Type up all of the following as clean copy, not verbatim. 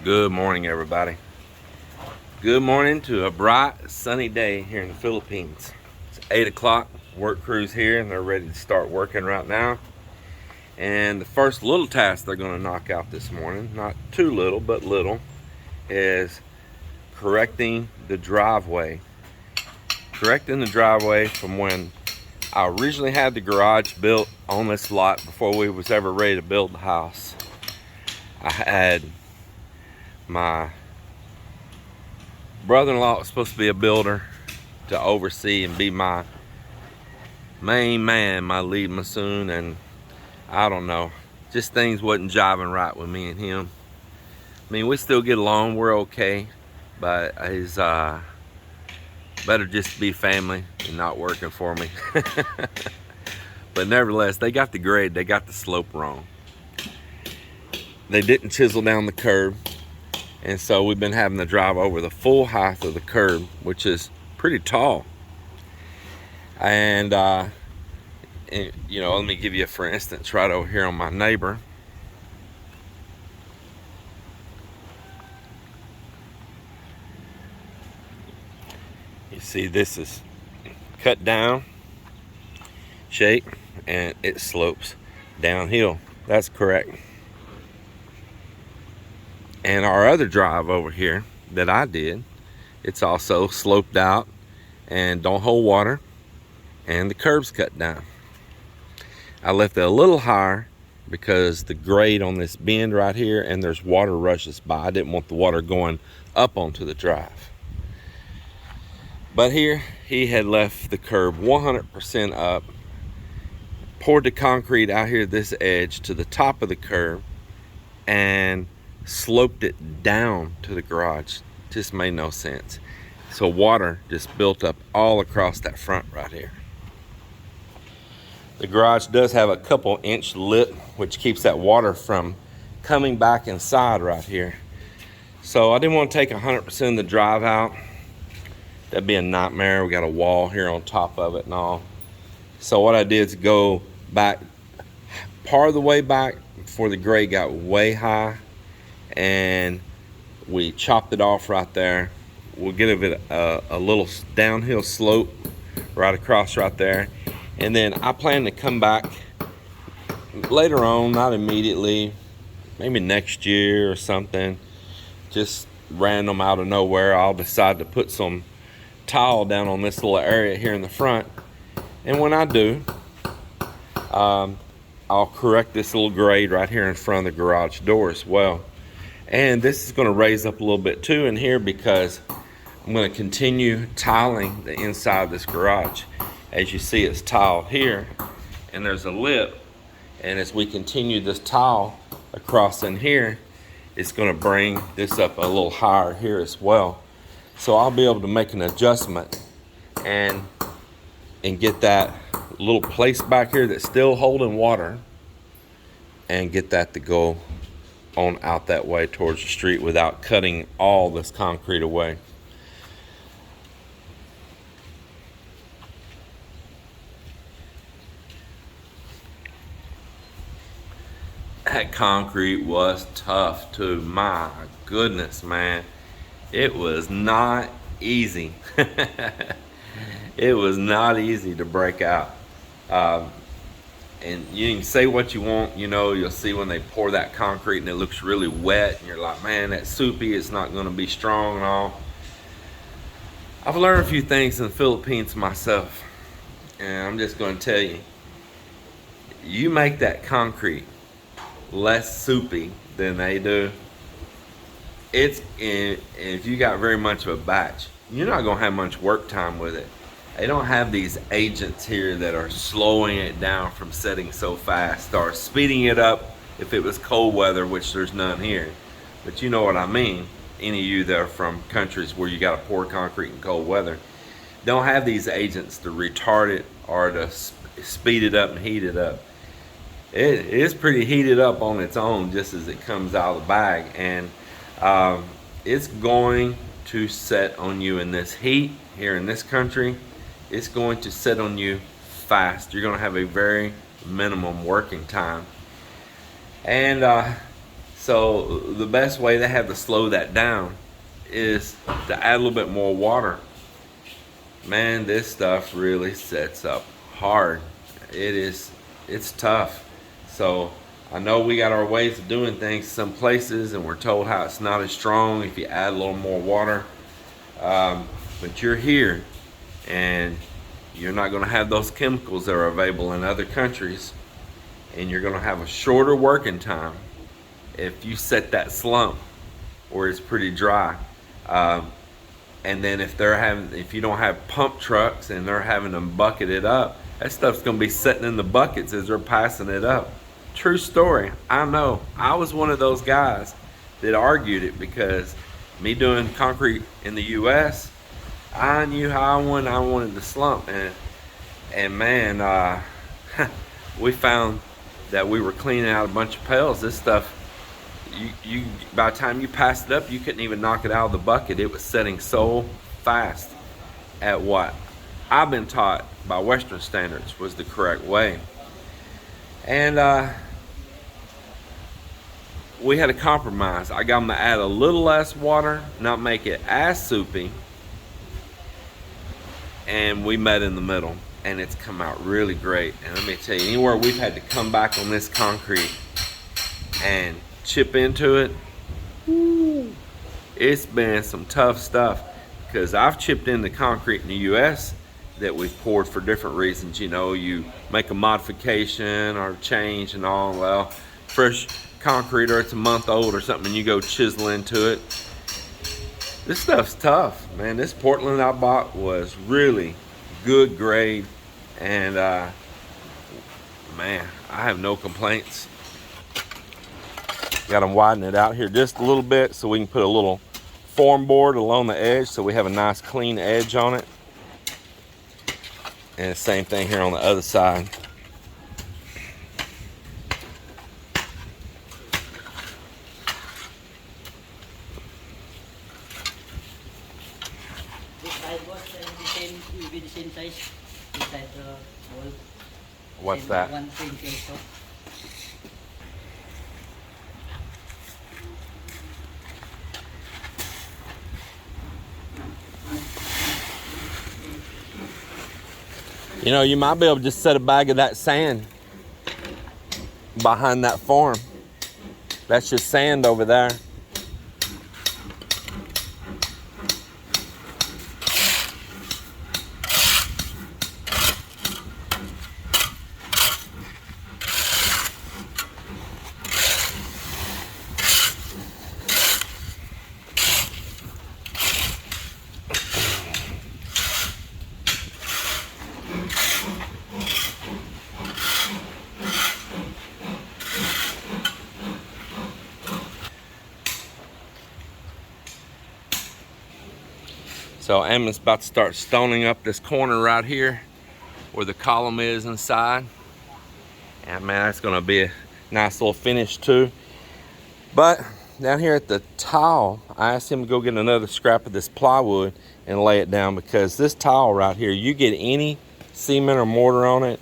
Good morning, everybody. Good morning to a bright, sunny day here in the Philippines. It's 8 o'clock. Work crew's here and they're ready to start working right now. And the first little task they're going to knock out this morning, not too little, but little, is correcting the driveway. Correcting the driveway from when I originally had the garage built on this lot before we was ever ready to build the house. I had my brother-in-law was supposed to be a builder to oversee and be my main man, my lead masseuse, and I don't know, just things wasn't jiving right with me and him. I mean, we still get along, we're okay, but he's better just be family and not working for me. But nevertheless, they got the grade, they got the slope wrong. They didn't chisel down the curb. And so we've been having to drive over the full height of the curb, which is pretty tall. And you know, let me give you for instance right over here on my neighbor. You see this is cut down shape and it slopes downhill. That's correct. And our other drive over here that I did, it's also sloped out and don't hold water, and the curb's cut down. I left it a little higher because the grade on this bend right here, and there's water rushes by. I didn't want the water going up onto the drive. But here, he had left the curb 100% up, poured the concrete out here this edge to the top of the curb, and sloped it down to the garage. Just made no sense. So water just built up all across that front right here. The garage does have a couple inch lip which keeps that water from coming back inside right here. So I didn't want to take 100% of the drive out. That'd be a nightmare. We got a wall here on top of it and all. So what I did is go back part of the way back before the grade got way high, and we chopped it off right there. We'll give it a little downhill slope right across right there, and then I plan to come back later on, not immediately, maybe next year or something, just random out of nowhere. I'll decide to put some tile down on this little area here in the front, and when I do, I'll correct this little grade right here in front of the garage door as well. And this is going to raise up a little bit too in here because I'm going to continue tiling the inside of this garage. As you see, it's tiled here and there's a lip, and as we continue this tile across in here, it's going to bring this up a little higher here as well. So I'll be able to make an adjustment and get that little place back here that's still holding water and get that to go on out that way towards the street without cutting all this concrete away. That concrete was tough too. My goodness, man. It was not easy. It was not easy to break out. And you can say what you want, you know, you'll see when they pour that concrete and it looks really wet and you're like, man, that's soupy, it's not going to be strong and all. I've learned a few things in the Philippines myself, and I'm just going to tell you, you make that concrete less soupy than they do, if you got very much of a batch, you're not going to have much work time with it. They don't have these agents here that are slowing it down from setting so fast or speeding it up if it was cold weather, which there's none here. But you know what I mean. Any of you that are from countries where you got to pour concrete in cold weather don't have these agents to retard it or to speed it up and heat it up. It is pretty heated up on its own just as it comes out of the bag, and it's going to set on you in this heat here in this country. It's going to set on you fast. You're going to have a very minimum working time. And So the best way they have to slow that down is to add a little bit more water. Man, this stuff really sets up hard. It's tough. So I know we got our ways of doing things some places, and we're told how it's not as strong if you add a little more water. But you're here, and you're not going to have those chemicals that are available in other countries, and you're going to have a shorter working time if you set that slump where it's pretty dry. And then if you don't have pump trucks and they're having them bucket it up, that stuff's going to be sitting in the buckets as they're passing it up. True story. I know. I was one of those guys that argued it, because me doing concrete in the U.S., I knew how I wanted to slump, and man, we found that we were cleaning out a bunch of pails. This stuff, you by the time you passed it up, you couldn't even knock it out of the bucket. It was setting so fast at what I've been taught by Western standards was the correct way. And we had a compromise. I got them to add a little less water, not make it as soupy, and we met in the middle, and it's come out really great. And let me tell you, anywhere we've had to come back on this concrete and chip into it, it's been some tough stuff, because I've chipped into concrete in the US that we've poured for different reasons. You know, you make a modification or change and all. Well, fresh concrete, or it's a month old or something, and you go chisel into it. This stuff's tough, man. This Portland I bought was really good grade, and man, I have no complaints. Got them widen it out here just a little bit so we can put a little form board along the edge so we have a nice clean edge on it. And the same thing here on the other side. What's that? You know, you might be able to just set a bag of that sand behind that form. That's just sand over there. So Emma's about to start stoning up this corner right here where the column is inside. And man, that's gonna be a nice little finish too. But down here at the tile, I asked him to go get another scrap of this plywood and lay it down, because this tile right here, you get any cement or mortar on it,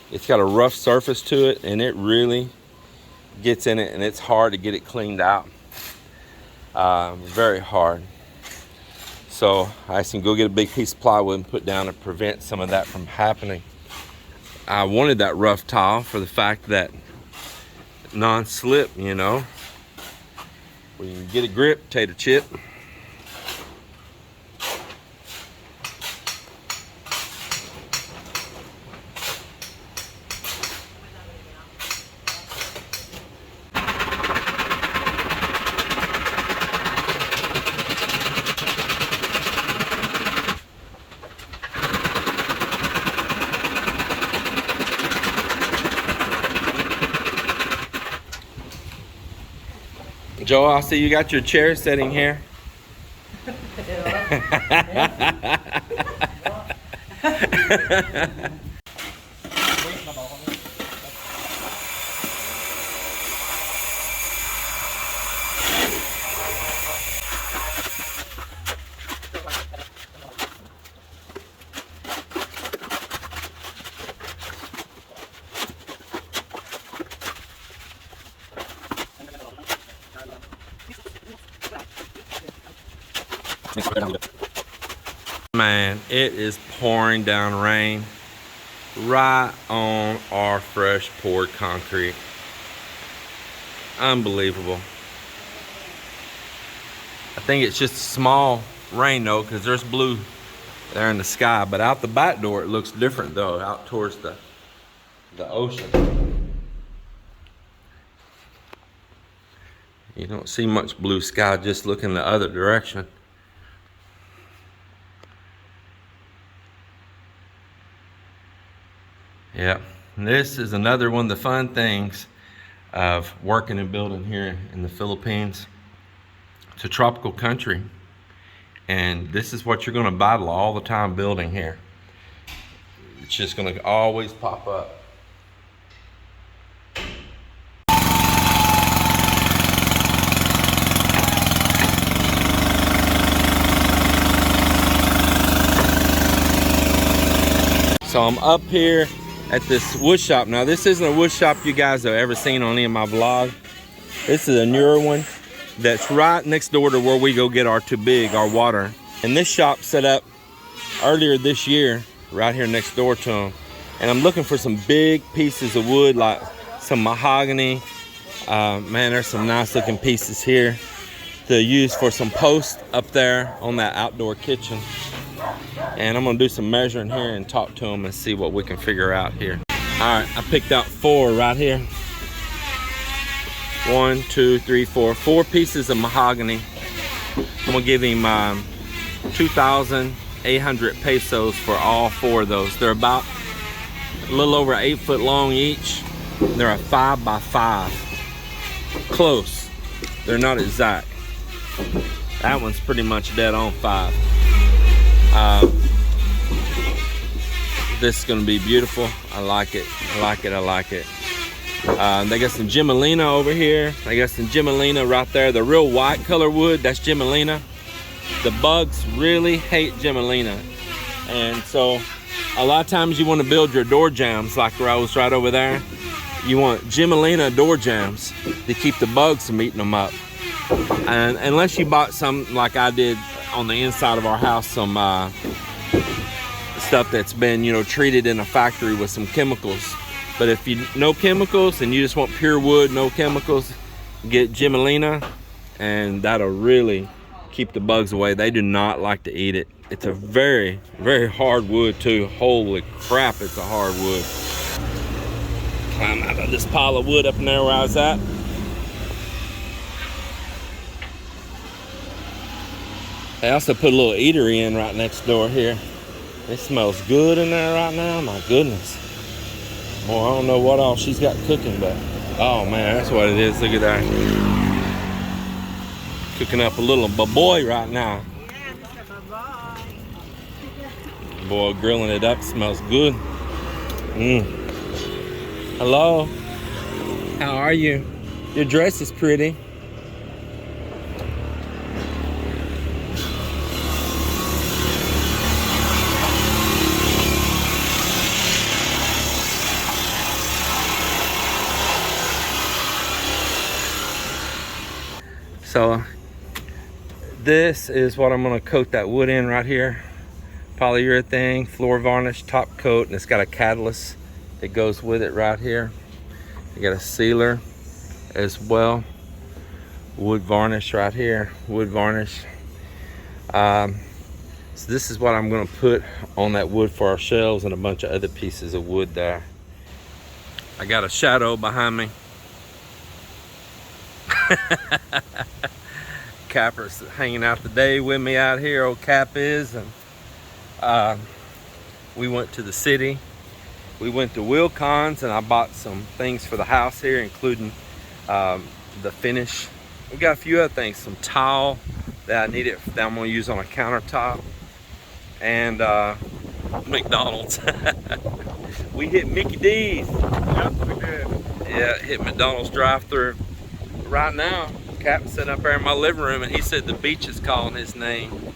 it's got a rough surface to it, and it really gets in it, and it's hard to get it cleaned out. Very hard. So I asked him to go get a big piece of plywood and put down to prevent some of that from happening. I wanted that rough tile for the fact that non-slip, you know. When you get a grip, tater chip. Joe, I see you got your chair sitting here. Man, it is pouring down rain right on our fresh poured concrete. Unbelievable. I think it's just a small rain though, because there's blue there in the sky, but out the back door it looks different though, out towards the ocean. You don't see much blue sky, just looking the other direction. Yeah, and this is another one of the fun things of working and building here in the Philippines. It's a tropical country, and this is what you're going to battle all the time building here. It's just going to always pop up. So I'm up here at this wood shop. Now this isn't a wood shop you guys have ever seen on any of my vlogs. This is a newer one that's right next door to where we go get our too big, our water. And this shop set up earlier this year, right here next door to them. And I'm looking for some big pieces of wood, like some mahogany. Man, there's some nice looking pieces here to use for some posts up there on that outdoor kitchen. And I'm gonna do some measuring here and talk to them and see what we can figure out here. All right, I picked out 4 right here. 1, 2, 3, 4. 4 pieces of mahogany. I'm gonna give him 2,800 pesos for all 4 of those. They're about a little over 8 foot long each. They're a 5 by 5. Close. They're not exact. That one's pretty much dead on 5. This is gonna be beautiful. I like it. I like it. I like it. They got some Gemelina over here. They got some Gemelina right there. The real white color wood, that's Gemelina. The bugs really hate Gemelina. And so a lot of times you want to build your door jambs like those right over there. You want Gemelina door jambs to keep the bugs from eating them up. And unless you bought some like I did on the inside of our house, some stuff that's been, you know, treated in a factory with some chemicals. But if you no chemicals and you just want pure wood, no chemicals, get Gemelina, and that'll really keep the bugs away. They do not like to eat it. It's a very, very hard wood too. Holy crap, it's a hard wood. Climb out of this pile of wood up in there where I was at. They also put a little eatery in right next door here. It smells good in there right now, my goodness. Well, I don't know what all she's got cooking, but oh man, that's what it is. Look at that. Cooking up a little boy right now. Boy, grilling it up, smells good. Hello. How are you? Your dress is pretty. So this is what I'm gonna coat that wood in right here. Polyurethane, floor varnish, top coat, and it's got a catalyst that goes with it right here. You got a sealer as well. Wood varnish right here, wood varnish. So this is what I'm gonna put on that wood for our shelves and a bunch of other pieces of wood there. I got a shadow behind me. Capper's hanging out today with me out here. Old Cap is, and we went to the city. We went to Wilcon's and I bought some things for the house here, including the finish. We got a few other things, some tile that I needed that I'm gonna use on a countertop, and McDonald's. We hit Mickey D's. Yep, we did. Yeah, hit McDonald's drive-thru. Right now, Cap's sitting up there in my living room and he said the beach is calling his name.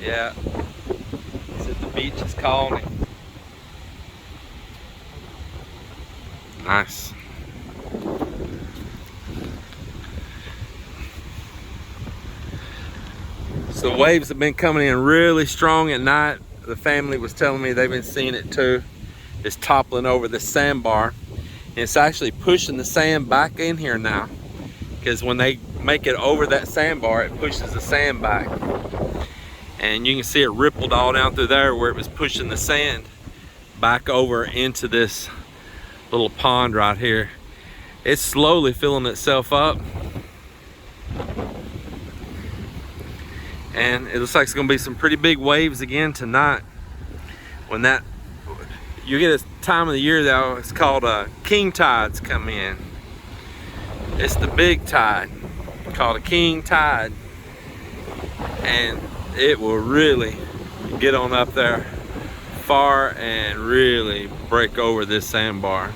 Yeah, he said the beach is calling him. Nice. So the waves have been coming in really strong at night. The family was telling me they've been seeing it too. It's toppling over the sandbar. And it's actually pushing the sand back in here now. Because when they make it over that sandbar, it pushes the sand back. And you can see it rippled all down through there where it was pushing the sand back over into this little pond right here. It's slowly filling itself up. And it looks like it's gonna be some pretty big waves again tonight. When that, you get a time of the year though, it's called king tides come in. It's the big tide, called a king tide. And it will really get on up there far and really break over this sandbar.